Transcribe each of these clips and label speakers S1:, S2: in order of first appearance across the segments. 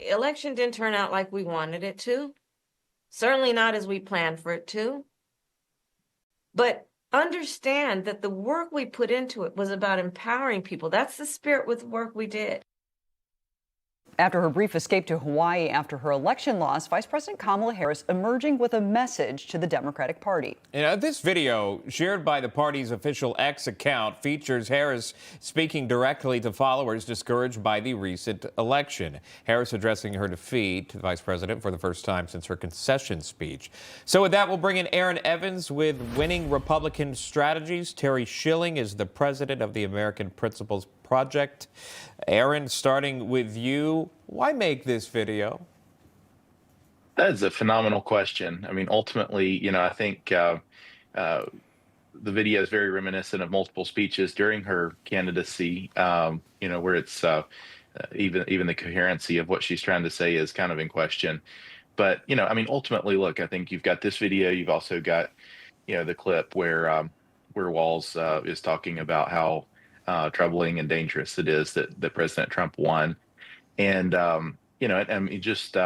S1: election didn't turn out like we wanted it to. Certainly not as we planned for it to. But understand that the work we put into it was about empowering people. That's the spirit with the work we did.
S2: After her brief escape to Hawaii after her election loss, Vice President Kamala Harris emerging with a message to the Democratic Party.
S3: This video, shared by the party's official X account, features Harris speaking directly to followers discouraged by the recent election. Harris addressing her defeat to the vice president for the first time since her concession speech. So with that, we'll bring in Aaron Evans with Winning Republican Strategies. Terry Schilling is the president of the American Principles Project. Aaron, starting with you, why make this video?
S4: That is a phenomenal question. I mean, ultimately, I think the video is very reminiscent of multiple speeches during her candidacy, where it's even the coherency of what she's trying to say is kind of in question. But, ultimately, look, I think you've got this video. You've also got, the clip where Walz is talking about how troubling and dangerous it is that President Trump won. And, just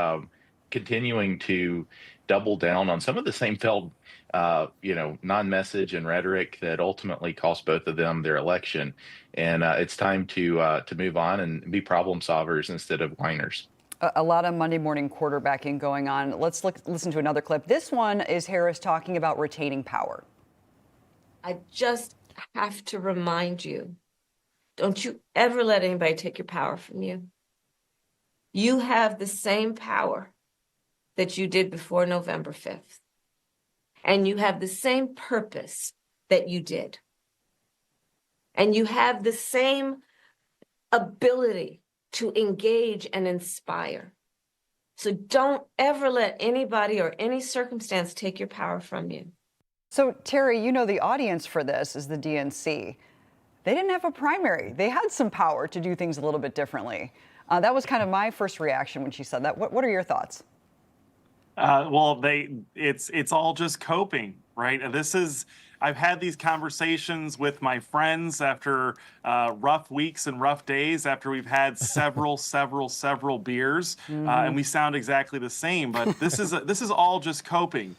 S4: continuing to double down on some of the same failed, non-message and rhetoric that ultimately cost both of them their election. And it's time to move on and be problem solvers instead of whiners.
S2: A lot of Monday morning quarterbacking going on. Let's listen to another clip. This one is Harris talking about retaining power.
S1: I just have to remind you, don't you ever let anybody take your power from you. You have the same power that you did before November 5th. And you have the same purpose that you did. And you have the same ability to engage and inspire. So don't ever let anybody or any circumstance take your power from you.
S2: So, Terry, the audience for this is the DNC. They didn't have a primary. They had some power to do things a little bit differently. That was kind of my first reaction when she said that. What are your thoughts?
S5: It's all just coping, right? I've had these conversations with my friends after rough weeks and rough days, after we've had several beers, and we sound exactly the same. But this is all just coping,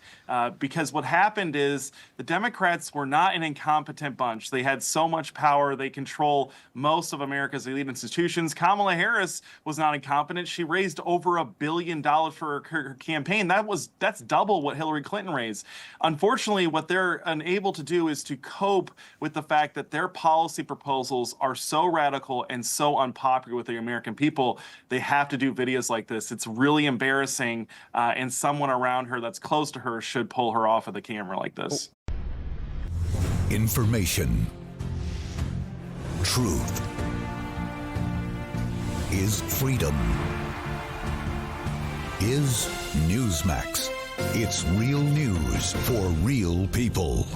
S5: because what happened is the Democrats were not an incompetent bunch. They had so much power. They control most of America's elite institutions. Kamala Harris was not incompetent. She raised over $1 billion for her campaign. That's double what Hillary Clinton raised. Unfortunately, what they're unable to do is to cope with the fact that their policy proposals are so radical and so unpopular with the American people. They have to do videos like this. It's really embarrassing, and someone around her that's close to her should pull her off of the camera like this.
S6: Information. Truth. Is freedom. Is Newsmax. It's real news for real people.